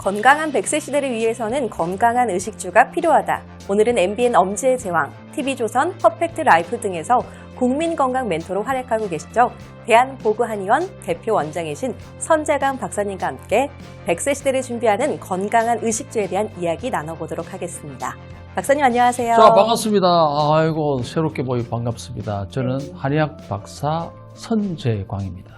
건강한 100세 시대를 위해서는 건강한 의식주가 필요하다. 오늘은 MBN 엄지의 제왕, TV조선, 퍼펙트 라이프 등에서 국민건강 멘토로 활약하고 계시죠. 대한보그한의원 대표 원장이신 선재강 박사님과 함께 100세 시대를 준비하는 건강한 의식주에 대한 이야기 나눠보도록 하겠습니다. 박사님 안녕하세요. 자, 반갑습니다. 아이고, 새롭게 보이 반갑습니다. 저는 한의학 박사 선재광입니다.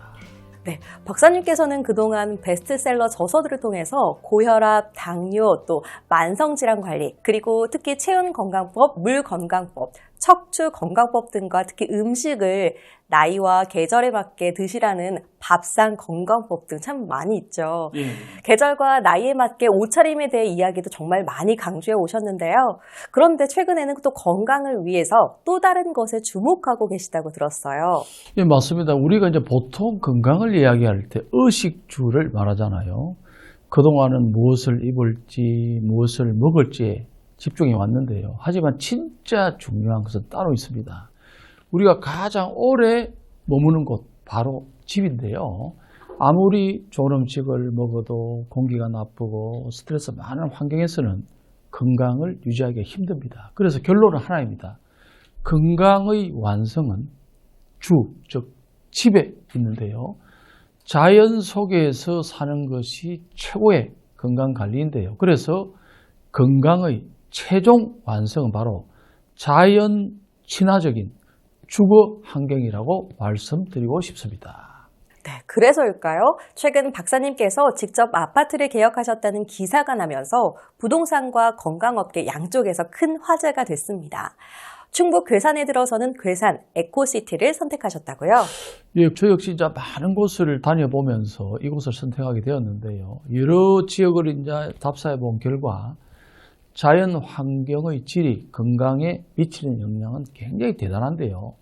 네, 박사님께서는 그동안 베스트셀러 저서들을 통해서 고혈압, 당뇨, 또 만성질환 관리, 그리고 특히 체온건강법, 물건강법, 척추건강법 등과 특히 음식을 나이와 계절에 맞게 드시라는 밥상 건강법 등 참 많이 있죠. 계절과 나이에 맞게 옷차림에 대해 이야기도 정말 많이 강조해 오셨는데요. 그런데 최근에는 또 건강을 위해서 또 다른 것에 주목하고 계시다고 들었어요. 예, 맞습니다. 우리가 이제 보통 건강을 이야기할 때 의식주를 말하잖아요. 그동안은 무엇을 입을지, 무엇을 먹을지에 집중해 왔는데요. 하지만 진짜 중요한 것은 따로 있습니다. 우리가 가장 오래 머무는 곳, 바로 집인데요. 아무리 좋은 음식을 먹어도 공기가 나쁘고 스트레스 많은 환경에서는 건강을 유지하기가 힘듭니다. 그래서 결론은 하나입니다. 건강의 완성은 주, 즉 집에 있는데요. 자연 속에서 사는 것이 최고의 건강관리인데요. 그래서 건강의 최종 완성은 바로 자연 친화적인 주거 환경이라고 말씀드리고 싶습니다. 네, 그래서일까요? 최근 박사님께서 직접 아파트를 개혁하셨다는 기사가 나면서 부동산과 건강업계 양쪽에서 큰 화제가 됐습니다. 충북 괴산에 들어서는 괴산 에코시티를 선택하셨다고요? 예, 저 역시 이제 많은 곳을 다녀보면서 이곳을 선택하게 되었는데요. 여러 지역을 이제 답사해 본 결과 자연 환경의 질이 건강에 미치는 영향은 굉장히 대단한데요.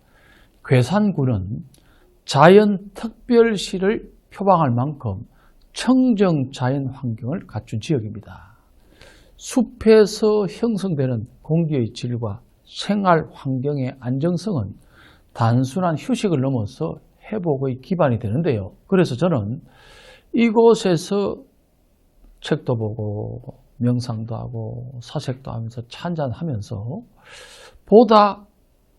괴산군은 자연 특별시를 표방할 만큼 청정 자연 환경을 갖춘 지역입니다. 숲에서 형성되는 공기의 질과 생활 환경의 안정성은 단순한 휴식을 넘어서 회복의 기반이 되는데요. 그래서 저는 이곳에서 책도 보고 명상도 하고 사색도 하면서 차 한잔하면서 보다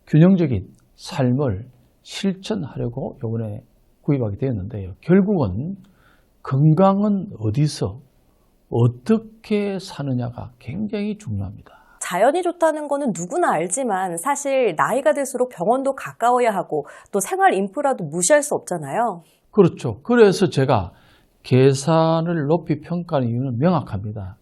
균형적인 삶을 실천하려고 이번에 구입하게 되었는데요. 결국은 건강은 어디서 어떻게 사느냐가 굉장히 중요합니다. 자연이 좋다는 거는 누구나 알지만 사실 나이가 들수록 병원도 가까워야 하고 또 생활 인프라도 무시할 수 없잖아요. 그렇죠. 그래서 제가 괴산을 높이 평가하는 이유는 명확합니다.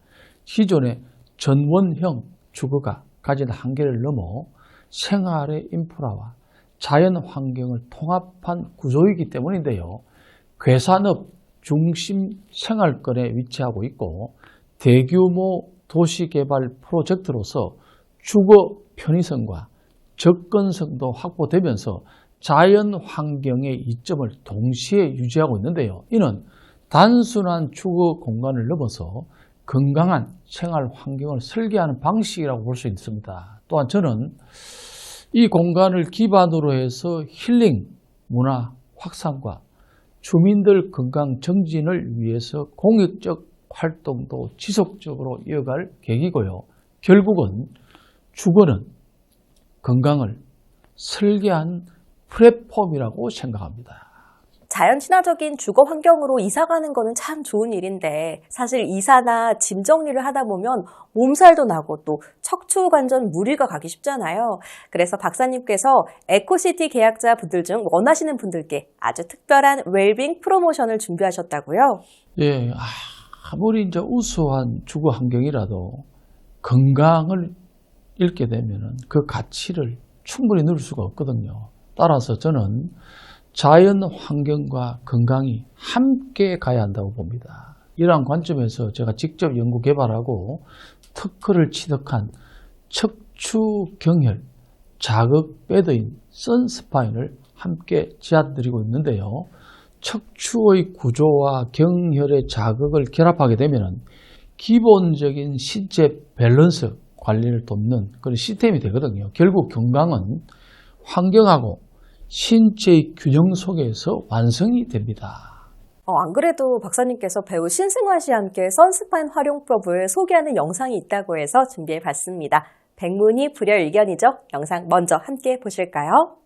기존의 전원형 주거가 가진 한계를 넘어 생활의 인프라와 자연 환경을 통합한 구조이기 때문인데요. 괴산읍 중심 생활권에 위치하고 있고 대규모 도시개발 프로젝트로서 주거 편의성과 접근성도 확보되면서 자연 환경의 이점을 동시에 유지하고 있는데요. 이는 단순한 주거 공간을 넘어서 건강한 생활 환경을 설계하는 방식이라고 볼 수 있습니다. 또한 저는 이 공간을 기반으로 해서 힐링 문화 확산과 주민들 건강 정진을 위해서 공익적 활동도 지속적으로 이어갈 계기고요. 결국은 주거는 건강을 설계한 플랫폼이라고 생각합니다. 자연 친화적인 주거 환경으로 이사 가는 거는 참 좋은 일인데 사실 이사나 짐 정리를 하다 보면 몸살도 나고 또 척추 관절 무리가 가기 쉽잖아요. 그래서 박사님께서 에코시티 계약자 분들 중 원하시는 분들께 아주 특별한 웰빙 프로모션을 준비하셨다고요? 예, 아무리 이제 우수한 주거 환경이라도 건강을 잃게 되면 그 가치를 충분히 누릴 수가 없거든요. 따라서 저는 자연 환경과 건강이 함께 가야 한다고 봅니다. 이러한 관점에서 제가 직접 연구 개발하고 특허를 취득한 척추 경혈 자극 패드인 선스파인을 함께 제안드리고 있는데요. 척추의 구조와 경혈의 자극을 결합하게 되면 기본적인 신체 밸런스 관리를 돕는 그런 시스템이 되거든요. 결국 건강은 환경하고 신체의 균형 속에서 완성이 됩니다. 안 그래도 박사님께서 배우 신승환 씨와 함께 선스파인 활용법을 소개하는 영상이 있다고 해서 준비해봤습니다. 백문이 불여일견이죠. 영상 먼저 함께 보실까요?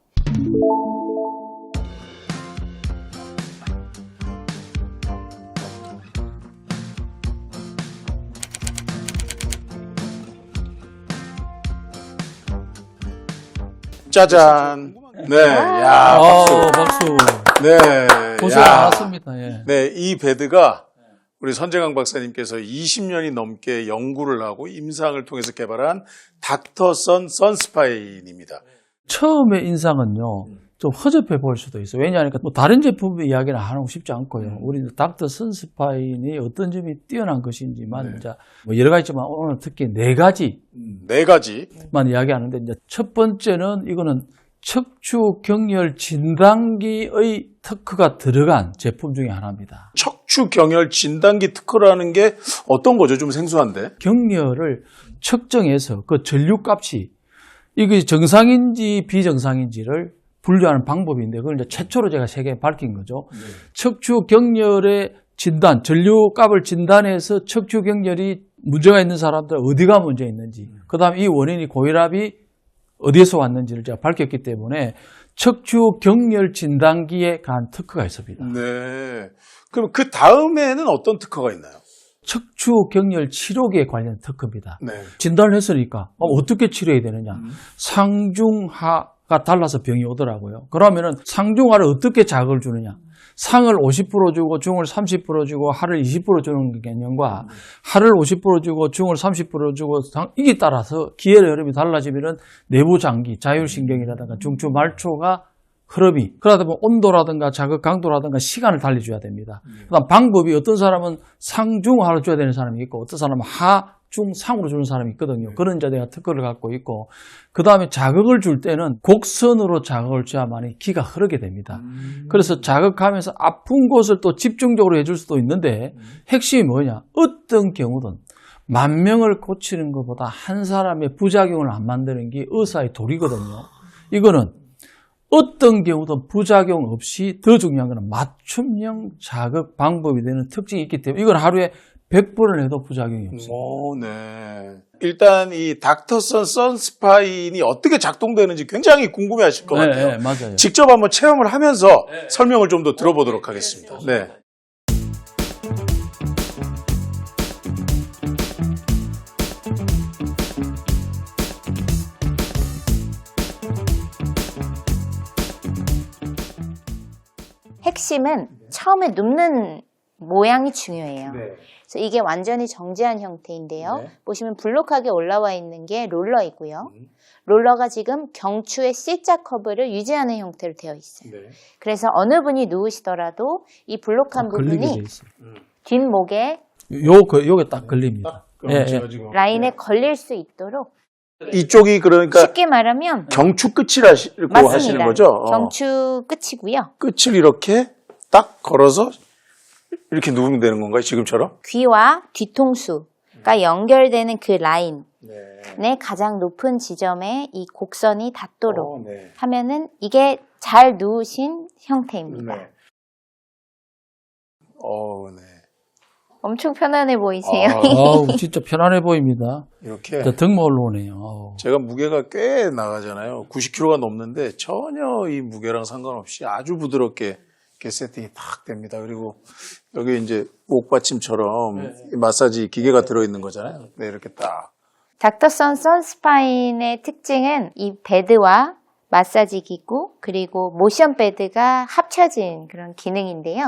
짜잔. 네, 야, 박수. 네, 고생 야. 많았습니다. 예. 네, 이 베드가 우리 선재강 박사님께서 20년이 넘게 연구를 하고 임상을 통해서 개발한 닥터선 선스파인입니다. 처음에 인상은요, 좀 허접해 보일 수도 있어요. 왜냐하니까 뭐 다른 제품 이야기는 하고 싶지 않고요. 우리 닥터 선스파인이 어떤 점이 뛰어난 것인지만 네. 이제 뭐 여러 가지 있지만 오늘 특히 네 가지만 네 가지. 이야기하는데 이제 첫 번째는 이거는 척추 경열 진단기의 특허가 들어간 제품 중에 하나입니다. 척추 경열 진단기 특허라는 게 어떤 거죠? 좀 생소한데. 경열을 측정해서 그 전류값이 이게 정상인지 비정상인지를 분류하는 방법인데 그걸 이제 최초로 제가 세계에 밝힌 거죠. 척추 경열의 진단, 전류값을 진단해서 척추 경열이 문제가 있는 사람들 어디가 문제 있는지, 그 다음에 이 원인이 고혈압이 어디에서 왔는지를 제가 밝혔기 때문에 척추 경열 진단기에 간 특허가 있습니다. 네. 그럼 그 다음에는 어떤 특허가 있나요? 척추 경열 치료기에 관련 특허입니다. 네. 진단을 했으니까 어떻게 치료해야 되느냐. 상중하가 달라서 병이 오더라고요. 그러면은 상중하를 어떻게 자극을 주느냐. 상을 50% 주고 중을 30% 주고 하를 20% 주는 개념과 하를 50% 주고 중을 30% 주고 이게 따라서 기혈의 흐름이 달라지면은 내부 장기, 자율신경이라든가 중추 말초가 흐름이, 그러다 보면 온도라든가 자극 강도라든가 시간을 달리줘야 됩니다. 그다음 방법이 어떤 사람은 상중하로 줘야 되는 사람이 있고 어떤 사람은 하중상으로 주는 사람이 있거든요. 그런 이제 내가 특허를 갖고 있고, 그 다음에 자극을 줄 때는 곡선으로 자극을 줘야만이 기가 흐르게 됩니다. 그래서 자극하면서 아픈 곳을 또 집중적으로 해줄 수도 있는데 핵심이 뭐냐? 어떤 경우든 10,000명을 고치는 것보다 한 사람의 부작용을 안 만드는 게 의사의 도리거든요. 이거는 어떤 경우도 부작용 없이 더 중요한 것은 맞춤형 자극 방법이 되는 특징이 있기 때문에 이건 하루에 100번을 해도 부작용이 없습니다. 오, 네. 일단 이 닥터선 선스파인이 어떻게 작동되는지 굉장히 궁금해 하실 것 같아요. 네, 맞아요. 직접 한번 체험을 하면서 설명을 좀 더 들어보도록 하겠습니다. 네. 핵심은 처음에 눕는 모양이 중요해요. 그래서 이게 완전히 정지한 형태인데요. 네. 보시면 블록하게 올라와 있는 게 롤러이고요. 롤러가 지금 경추의 C자 커브를 유지하는 형태로 되어 있어요. 네. 그래서 어느 분이 누우시더라도 이 블록한 걸리게 돼 부분이 있어요. 뒷목에 요게 딱 걸립니다. 그럼 예, 제가 예. 지금 라인에 걸릴 수 있도록 이쪽이 그러니까 쉽게 말하면 경추 끝을 하시고 맞습니다. 하시는 거죠? 경추 끝이고요. 끝을 이렇게 딱 걸어서 이렇게 누우면 되는 건가요? 지금처럼? 귀와 뒤통수가 연결되는 그 라인의 네. 가장 높은 지점에 이 곡선이 닿도록 네. 하면은 이게 잘 누우신 형태입니다. 네. 네. 엄청 편안해 보이세요? 아우, 진짜 편안해 보입니다. 이렇게 진짜 등 올라오네요. 아우. 제가 무게가 꽤 나가잖아요. 90kg가 넘는데 전혀 이 무게랑 상관없이 아주 부드럽게 이렇게 세팅이 딱 됩니다. 그리고 여기 이제 목받침처럼 이 마사지 기계가 들어있는 거잖아요. 네, 이렇게 딱. 닥터선 선스파인의 특징은 이 베드와 마사지 기구 그리고 모션 베드가 합쳐진 그런 기능인데요.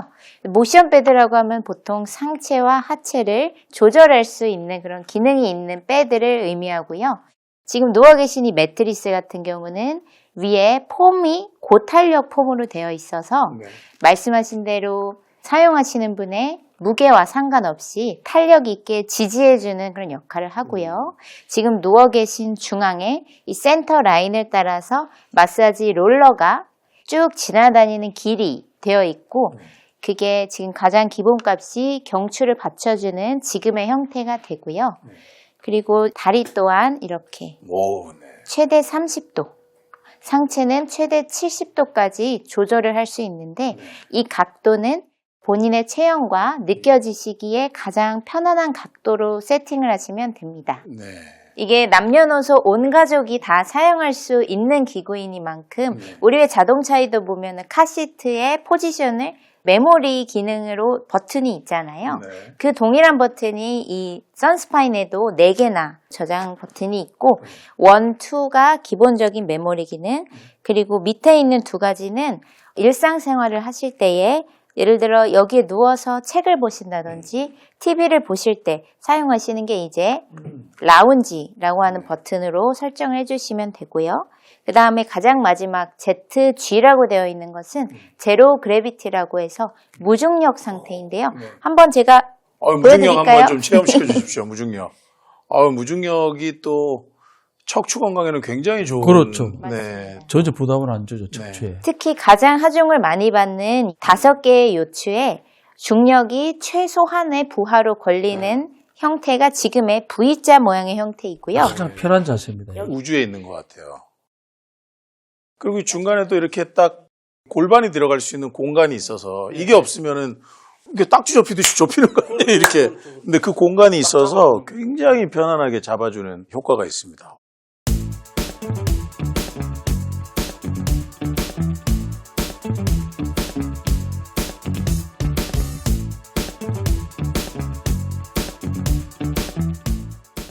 모션 베드라고 하면 보통 상체와 하체를 조절할 수 있는 그런 기능이 있는 베드를 의미하고요. 지금 누워 계신 이 매트리스 같은 경우는 위에 폼이 고탄력 폼으로 되어 있어서 네. 말씀하신 대로 사용하시는 분의 무게와 상관없이 탄력 있게 지지해주는 그런 역할을 하고요. 지금 누워 계신 중앙에 이 센터 라인을 따라서 마사지 롤러가 쭉 지나다니는 길이 되어 있고 그게 지금 가장 기본값이 경추를 받쳐주는 지금의 형태가 되고요. 그리고 다리 또한 이렇게 오, 네. 최대 30도, 상체는 최대 70도까지 조절을 할 수 있는데 이 각도는 본인의 체형과 느껴지시기에 가장 편안한 각도로 세팅을 하시면 됩니다. 네. 이게 남녀노소 온 가족이 다 사용할 수 있는 기구이니만큼 우리 왜 자동차에도 보면은 카시트의 포지션을 메모리 기능으로 버튼이 있잖아요. 네. 그 동일한 버튼이 이 선스파인에도 4개나 저장 버튼이 있고 1, 2가 기본적인 메모리 기능, 그리고 밑에 있는 2가지는 일상생활을 하실 때에 예를 들어 여기에 누워서 책을 보신다든지 TV를 보실 때 사용하시는 게 이제 라운지라고 하는 버튼으로 설정을 해주시면 되고요. 그 다음에 가장 마지막 ZG라고 되어 있는 것은 제로 그래비티라고 해서 무중력 상태인데요. 한번 제가 무중력 보여드릴까요? 한번 좀 체험시켜 주십시오. 무중력. 무중력이 또 척추 건강에는 굉장히 좋은. 그렇죠. 네. 전혀 부담을 안 주죠, 척추에. 특히 가장 하중을 많이 받는 5개의 요추에 중력이 최소한의 부하로 걸리는 형태가 지금의 V자 모양의 형태이고요. 가장 편한 자세입니다. 우주에 있는 것 같아요. 그리고 중간에 또 이렇게 딱 골반이 들어갈 수 있는 공간이 있어서 이게 없으면은 이게 딱지 접히듯이 접히는 거 아니에요, 이렇게. 근데 그 공간이 있어서 굉장히 편안하게 잡아주는 효과가 있습니다.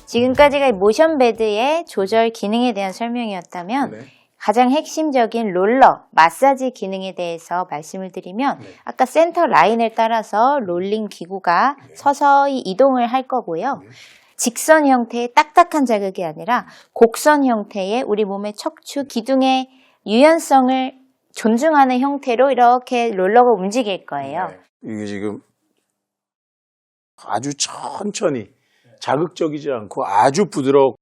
지금까지가 모션 베드의 조절 기능에 대한 설명이었다면 네. 가장 핵심적인 롤러, 마사지 기능에 대해서 말씀을 드리면 아까 센터 라인을 따라서 롤링 기구가 서서히 이동을 할 거고요. 직선 형태의 딱딱한 자극이 아니라 곡선 형태의 우리 몸의 척추 기둥의 유연성을 존중하는 형태로 이렇게 롤러가 움직일 거예요. 이게 지금 아주 천천히 자극적이지 않고 아주 부드러운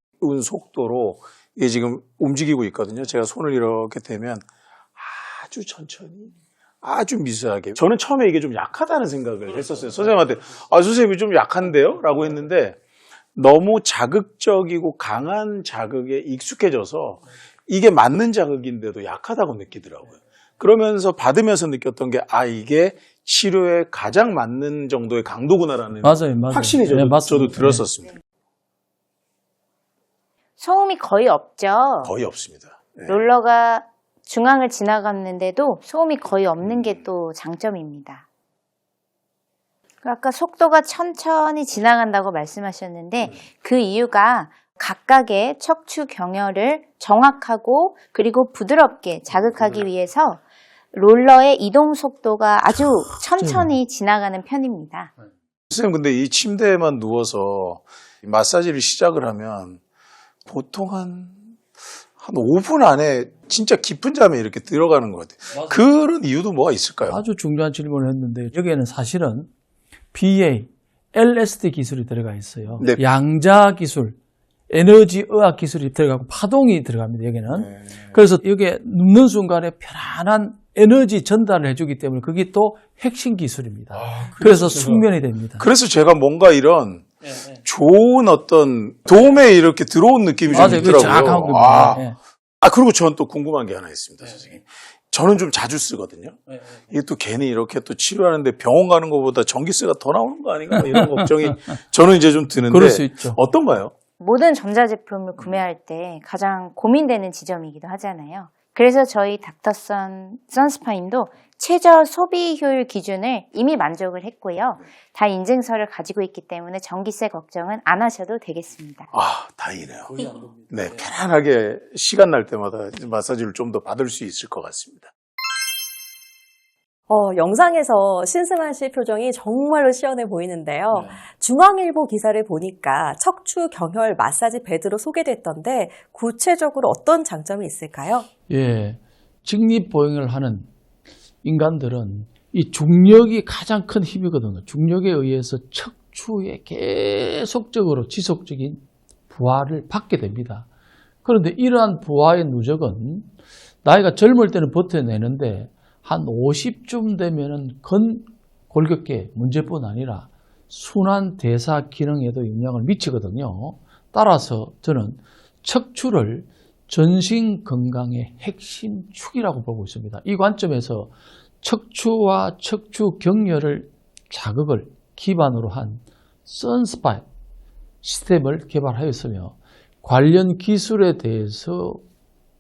속도로 이게 지금 움직이고 있거든요. 제가 손을 이렇게 대면 아주 천천히, 아주 미세하게. 저는 처음에 이게 좀 약하다는 생각을 했었어요. 선생님한테, 선생님이 좀 약한데요? 라고 했는데 너무 자극적이고 강한 자극에 익숙해져서 이게 맞는 자극인데도 약하다고 느끼더라고요. 그러면서 받으면서 느꼈던 게 이게 치료에 가장 맞는 정도의 강도구나라는 맞아요. 확신이 네, 맞습니다. 저도 들었었습니다. 소음이 거의 없죠. 거의 없습니다. 네. 롤러가 중앙을 지나갔는데도 소음이 거의 없는 게 또 장점입니다. 아까 속도가 천천히 지나간다고 말씀하셨는데 그 이유가 각각의 척추 경혈을 정확하고 그리고 부드럽게 자극하기 위해서 롤러의 이동 속도가 아주 천천히 지나가는 편입니다. 선생님, 근데 이 침대에만 누워서 마사지를 시작을 하면 보통 한 5분 안에 진짜 깊은 잠에 이렇게 들어가는 것 같아요. 그런 이유도 뭐가 있을까요? 아주 중요한 질문을 했는데 여기에는 사실은 BA, LSD 기술이 들어가 있어요. 네. 양자 기술, 에너지 의학 기술이 들어가고 파동이 들어갑니다. 여기는. 그래서 여기에 눕는 순간에 편안한 에너지 전달을 해주기 때문에 그게 또 핵심 기술입니다. 그래서 숙면이 됩니다. 그래서 제가 뭔가 이런 좋은 어떤 도움에 이렇게 들어온 느낌이 좀 맞아요. 그게 정확한 있더라고요. 겁니다. 예. 그리고 저는 또 궁금한 게 하나 있습니다, 선생님. 저는 좀 자주 쓰거든요. 이게 또 괜히 이렇게 또 치료하는데 병원 가는 것보다 전기세가 더 나오는 거 아닌가? 이런 걱정이 저는 이제 좀 드는데. 그럴 수 있죠. 어떤가요? 모든 전자제품을 구매할 때 가장 고민되는 지점이기도 하잖아요. 그래서 저희 닥터선 선스파인도 최저 소비 효율 기준을 이미 만족을 했고요. 다 인증서를 가지고 있기 때문에 전기세 걱정은 안 하셔도 되겠습니다. 다행이네요. 네, 편안하게 시간 날 때마다 마사지를 좀 더 받을 수 있을 것 같습니다. 영상에서 신승환 씨 표정이 정말로 시원해 보이는데요. 중앙일보 기사를 보니까 척추 경혈 마사지 베드로 소개됐던데 구체적으로 어떤 장점이 있을까요? 예. 직립보행을 하는 인간들은 이 중력이 가장 큰 힘이거든요. 중력에 의해서 척추에 계속적으로 지속적인 부하를 받게 됩니다. 그런데 이러한 부하의 누적은 나이가 젊을 때는 버텨내는데 한 50쯤 되면은 골격계 문제뿐 아니라 순환 대사 기능에도 영향을 미치거든요. 따라서 저는 척추를 전신 건강의 핵심 축이라고 보고 있습니다. 이 관점에서 척추와 척추 경련을 자극을 기반으로 한 선스파이 시스템을 개발하였으며 관련 기술에 대해서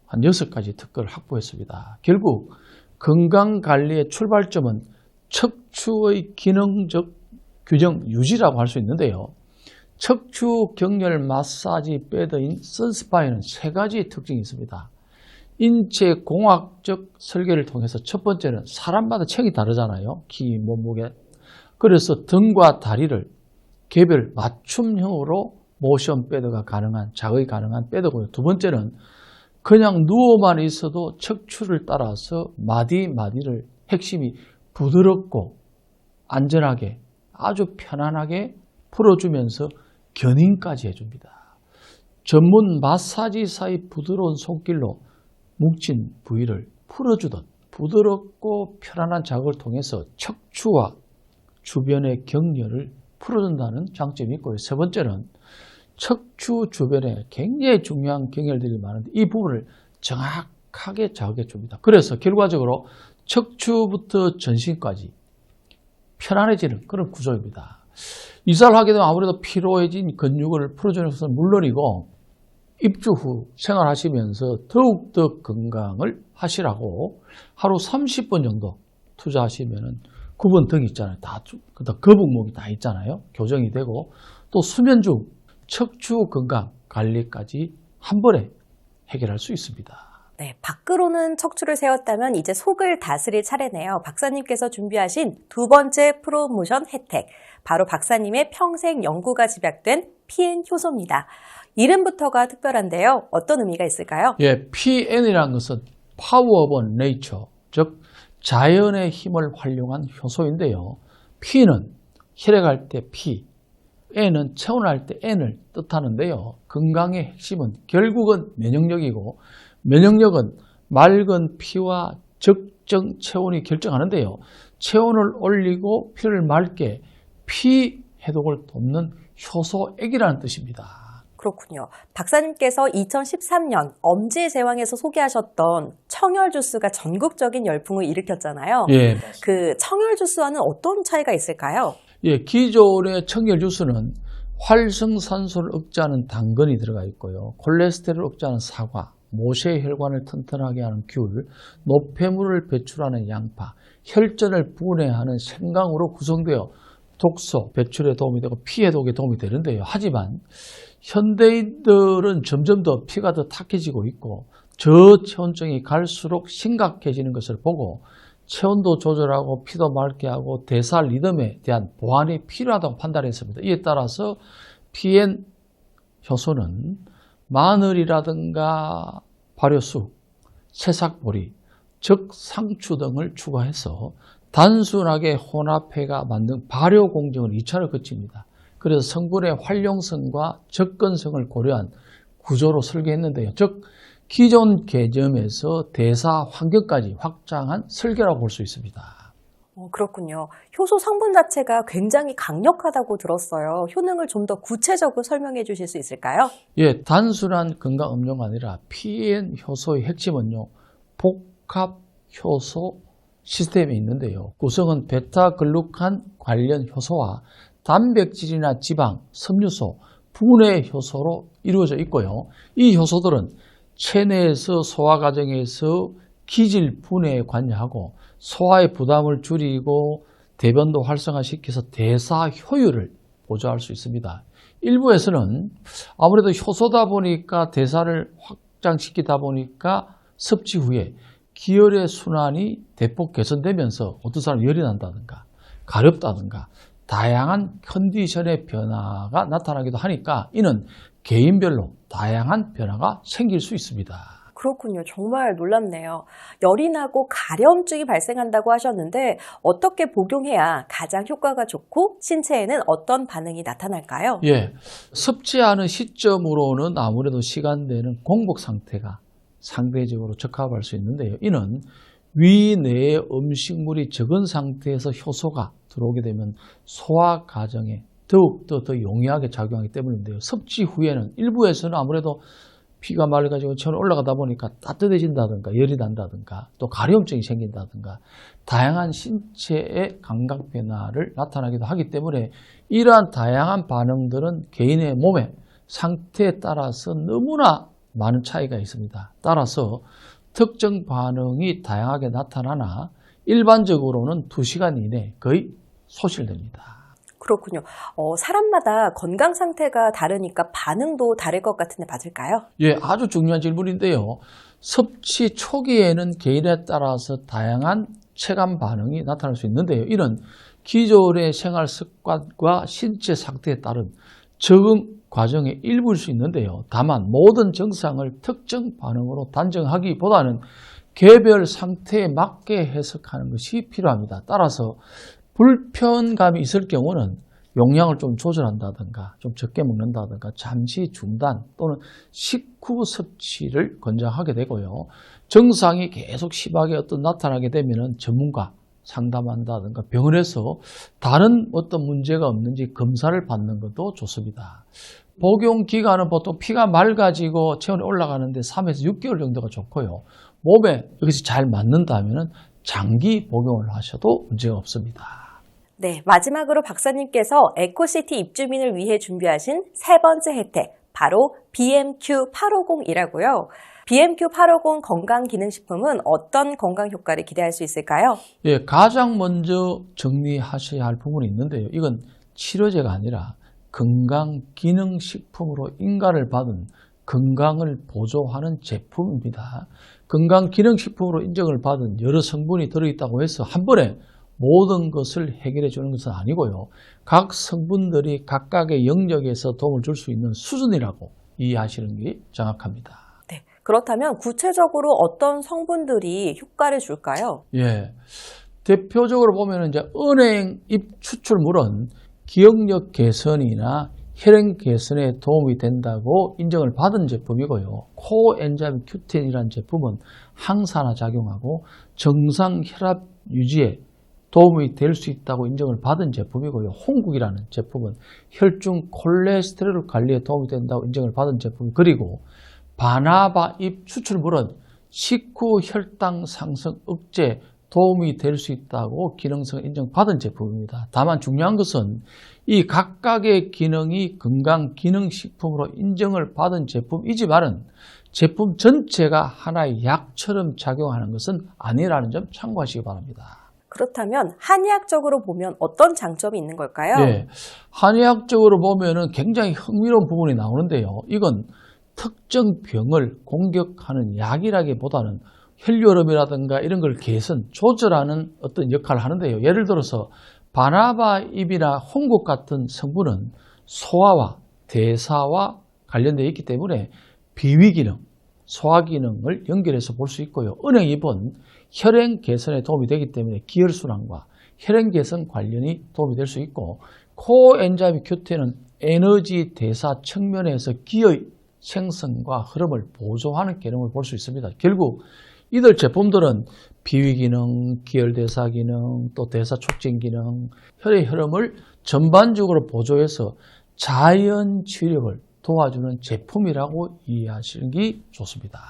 한 6가지 특허를 확보했습니다. 결국 건강관리의 출발점은 척추의 기능적 균형 유지라고 할 수 있는데요. 척추 경련 마사지 패드인 선스파이는 3가지 특징이 있습니다. 인체 공학적 설계를 통해서 첫 번째는 사람마다 체형이 다르잖아요. 키, 몸무게. 그래서 등과 다리를 개별 맞춤형으로 모션 패드가 가능한, 자극이 가능한 패드고요. 두 번째는 그냥 누워만 있어도 척추를 따라서 마디마디를 핵심이 부드럽고 안전하게 아주 편안하게 풀어주면서 견인까지 해줍니다. 전문 마사지사의 부드러운 손길로 뭉친 부위를 풀어주듯 부드럽고 편안한 자극을 통해서 척추와 주변의 경련을 풀어준다는 장점이 있고요. 세 번째는 척추 주변에 굉장히 중요한 경혈들이 많은데 이 부분을 정확하게 자극해 줍니다. 그래서 결과적으로 척추부터 전신까지 편안해지는 그런 구조입니다. 이사를 하게 되면 아무래도 피로해진 근육을 풀어주는 것은 물론이고 입주 후 생활하시면서 더욱더 건강을 하시라고 하루 30분 정도 투자하시면 9번 등이 있잖아요. 다 거북목이 다 있잖아요. 교정이 되고 또 수면 중 척추 건강 관리까지 한 번에 해결할 수 있습니다. 네, 밖으로는 척추를 세웠다면 이제 속을 다스릴 차례네요. 박사님께서 준비하신 두 번째 프로모션 혜택, 바로 박사님의 평생 연구가 집약된 PN 효소입니다. 이름부터가 특별한데요. 어떤 의미가 있을까요? 예, PN이라는 것은 Power of Nature, 즉 자연의 힘을 활용한 효소인데요. P는 혈액할 때 P, N은 체온할 때 N을 뜻하는데요. 건강의 핵심은 결국은 면역력이고 면역력은 맑은 피와 적정 체온이 결정하는데요. 체온을 올리고 피를 맑게 피 해독을 돕는 효소액이라는 뜻입니다. 그렇군요. 박사님께서 2013년 엄지제왕에서 소개하셨던 청열 주스가 전국적인 열풍을 일으켰잖아요. 예, 그 청열 주스와는 어떤 차이가 있을까요? 예, 기존의 청열 주스는 활성산소를 억제하는 당근이 들어가 있고요. 콜레스테롤을 억제하는 사과, 모세혈관을 튼튼하게 하는 귤, 노폐물을 배출하는 양파, 혈전을 분해하는 생강으로 구성되어 독소 배출에 도움이 되고 피 해독에 도움이 되는데요. 하지만 현대인들은 점점 더 피가 더 탁해지고 있고 저체온증이 갈수록 심각해지는 것을 보고 체온도 조절하고 피도 맑게 하고 대사 리듬에 대한 보완이 필요하다고 판단했습니다. 이에 따라서 PN 효소는 마늘이라든가 발효쑥, 새싹보리, 즉 상추 등을 추가해서 단순하게 혼합해가 만든 발효 공정을 2차를 거칩니다. 그래서 성분의 활용성과 접근성을 고려한 구조로 설계했는데요. 즉 기존 개념에서 대사 환경까지 확장한 설계라고 볼 수 있습니다. 그렇군요. 효소 성분 자체가 굉장히 강력하다고 들었어요. 효능을 좀 더 구체적으로 설명해 주실 수 있을까요? 예, 단순한 건강 음료가 아니라 PN 효소의 핵심은요, 복합 효소 시스템이 있는데요. 구성은 베타글루칸 관련 효소와 단백질이나 지방, 섬유소, 분해 효소로 이루어져 있고요. 이 효소들은 체내에서 소화 과정에서 기질 분해에 관여하고 소화의 부담을 줄이고 대변도 활성화시켜서 대사 효율을 보조할 수 있습니다. 일부에서는 아무래도 효소다 보니까 대사를 확장시키다 보니까 섭취 후에 기혈의 순환이 대폭 개선되면서 어떤 사람은 열이 난다든가 가렵다든가 다양한 컨디션의 변화가 나타나기도 하니까 이는 개인별로 다양한 변화가 생길 수 있습니다. 그렇군요. 정말 놀랍네요. 열이 나고 가려움증이 발생한다고 하셨는데 어떻게 복용해야 가장 효과가 좋고 신체에는 어떤 반응이 나타날까요? 예, 섭취하는 시점으로는 아무래도 시간대는 공복 상태가 상대적으로 적합할 수 있는데요. 이는 위 내에 음식물이 적은 상태에서 효소가 들어오게 되면 소화 과정에 더욱더 더 용이하게 작용하기 때문인데요. 섭취 후에는 일부에서는 아무래도 피가 맑아지고 체온이 올라가다 보니까 따뜻해진다든가 열이 난다든가 또 가려움증이 생긴다든가 다양한 신체의 감각 변화를 나타나기도 하기 때문에 이러한 다양한 반응들은 개인의 몸의 상태에 따라서 너무나 많은 차이가 있습니다. 따라서 특정 반응이 다양하게 나타나나 일반적으로는 2시간 이내 거의 소실됩니다. 그렇군요. 사람마다 건강 상태가 다르니까 반응도 다를 것 같은데 맞을까요? 예, 아주 중요한 질문인데요. 섭취 초기에는 개인에 따라서 다양한 체감 반응이 나타날 수 있는데요. 이런 기존의 생활 습관과 신체 상태에 따른 적응 과정의 일부일 수 있는데요. 다만 모든 증상을 특정 반응으로 단정하기보다는 개별 상태에 맞게 해석하는 것이 필요합니다. 따라서 불편감이 있을 경우는 용량을 좀 조절한다든가 좀 적게 먹는다든가 잠시 중단 또는 식후 섭취를 권장하게 되고요. 증상이 계속 심하게 나타나게 되면 전문가 상담한다든가 병원에서 다른 어떤 문제가 없는지 검사를 받는 것도 좋습니다. 복용 기간은 보통 피가 맑아지고 체온이 올라가는데 3에서 6개월 정도가 좋고요. 몸에 이것이 잘 맞는다면 장기 복용을 하셔도 문제가 없습니다. 네, 마지막으로 박사님께서 에코시티 입주민을 위해 준비하신 세 번째 혜택, 바로 BMQ850이라고요. BMQ850 건강기능식품은 어떤 건강 효과를 기대할 수 있을까요? 예, 가장 먼저 정리하셔야 할 부분이 있는데요. 이건 치료제가 아니라 건강기능식품으로 인가를 받은 건강을 보조하는 제품입니다. 건강기능식품으로 인정을 받은 여러 성분이 들어있다고 해서 한 번에 모든 것을 해결해 주는 것은 아니고요. 각 성분들이 각각의 영역에서 도움을 줄 수 있는 수준이라고 이해하시는 게 정확합니다. 네, 그렇다면 구체적으로 어떤 성분들이 효과를 줄까요? 예, 대표적으로 보면 이제 은행 잎 추출물은 기억력 개선이나 혈행 개선에 도움이 된다고 인정을 받은 제품이고요. 코엔자임 Q10이라는 제품은 항산화 작용하고 정상 혈압 유지에 도움이 될 수 있다고 인정을 받은 제품이고요. 홍국이라는 제품은 혈중 콜레스테롤 관리에 도움이 된다고 인정을 받은 제품, 그리고 바나바 잎 추출물은 식후 혈당 상승 억제 도움이 될 수 있다고 기능성을 인정받은 제품입니다. 다만 중요한 것은 이 각각의 기능이 건강기능식품으로 인정을 받은 제품이지만은 제품 전체가 하나의 약처럼 작용하는 것은 아니라는 점 참고하시기 바랍니다. 그렇다면 한의학적으로 보면 어떤 장점이 있는 걸까요? 네, 한의학적으로 보면은 굉장히 흥미로운 부분이 나오는데요. 이건 특정 병을 공격하는 약이라기보다는 혈류름이라든가 이런 걸 개선, 조절하는 어떤 역할을 하는데요. 예를 들어서 바나바 잎이나 홍국 같은 성분은 소화와 대사와 관련되어 있기 때문에 비위 기능, 소화 기능을 연결해서 볼 수 있고요. 은행잎은 혈행 개선에 도움이 되기 때문에 기혈순환과 혈행 개선 관련이 도움이 될 수 있고, 코엔자임 Q10은 에너지 대사 측면에서 기의 생성과 흐름을 보조하는 기능을 볼 수 있습니다. 결국 이들 제품들은 비위 기능, 기혈대사 기능, 또 대사 촉진 기능, 혈의 흐름을 전반적으로 보조해서 자연 치료를 도와주는 제품이라고 이해하시는 게 좋습니다.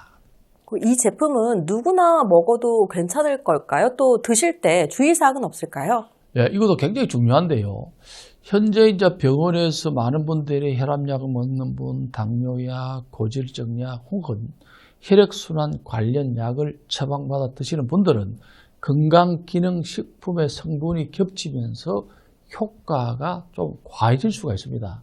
이 제품은 누구나 먹어도 괜찮을 걸까요? 또 드실 때 주의사항은 없을까요? 예, 이것도 굉장히 중요한데요. 현재 이제 병원에서 많은 분들이 혈압약을 먹는 분, 당뇨약, 고질증약 혹은 혈액순환 관련 약을 처방받아 드시는 분들은 건강기능식품의 성분이 겹치면서 효과가 좀 과해질 수가 있습니다.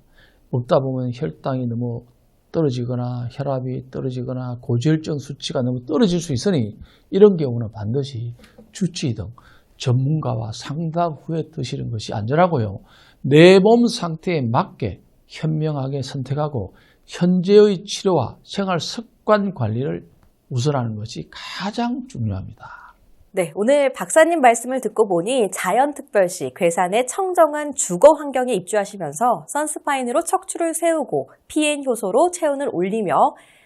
먹다 보면 혈당이 너무 떨어지거나 혈압이 떨어지거나 고지혈증 수치가 너무 떨어질 수 있으니 이런 경우는 반드시 주치의 등 전문가와 상담 후에 드시는 것이 안전하고요. 내 몸 상태에 맞게 현명하게 선택하고 현재의 치료와 생활 습관 관리를 우선하는 것이 가장 중요합니다. 네, 오늘 박사님 말씀을 듣고 보니 자연특별시 괴산의 청정한 주거 환경에 입주하시면서 선스파인으로 척추를 세우고 PN 효소로 체온을 올리며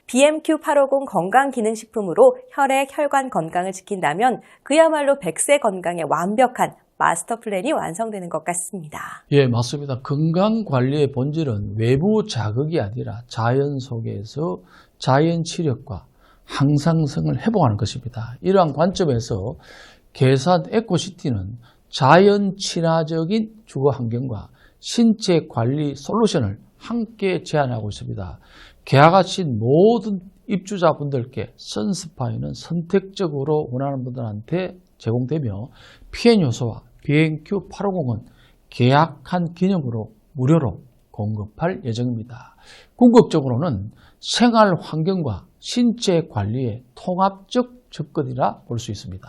BMQ850 건강기능식품으로 혈액, 혈관 건강을 지킨다면 그야말로 100세 건강에 완벽한 마스터 플랜이 완성되는 것 같습니다. 예, 맞습니다. 건강관리의 본질은 외부 자극이 아니라 자연 속에서 자연 치력과 항상성을 회복하는 것입니다. 이러한 관점에서 계산 에코시티는 자연 친화적인 주거 환경과 신체 관리 솔루션을 함께 제안하고 있습니다. 계와 같이 모든 입주자분들께 선스파이는 선택적으로 원하는 분들한테 제공되며 PN 요소와 BNQ 850은 계약한 기념으로 무료로 공급할 예정입니다. 궁극적으로는 생활 환경과 신체 관리의 통합적 접근이라 볼 수 있습니다.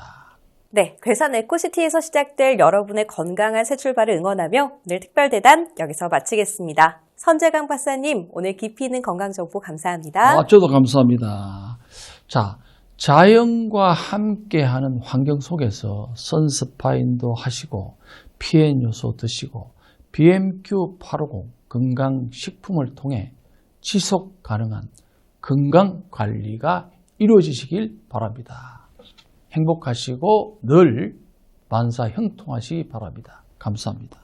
네, 괴산 에코시티에서 시작될 여러분의 건강한 새 출발을 응원하며 오늘 특별대담 여기서 마치겠습니다. 선재강 박사님, 오늘 깊이 있는 건강정보 감사합니다. 저도 감사합니다. 자, 자연과 함께하는 환경 속에서 선스파인도 하시고 PN 요소 드시고 BMQ 850 건강식품을 통해 지속 가능한 건강관리가 이루어지시길 바랍니다. 행복하시고 늘 만사 형통하시기 바랍니다. 감사합니다.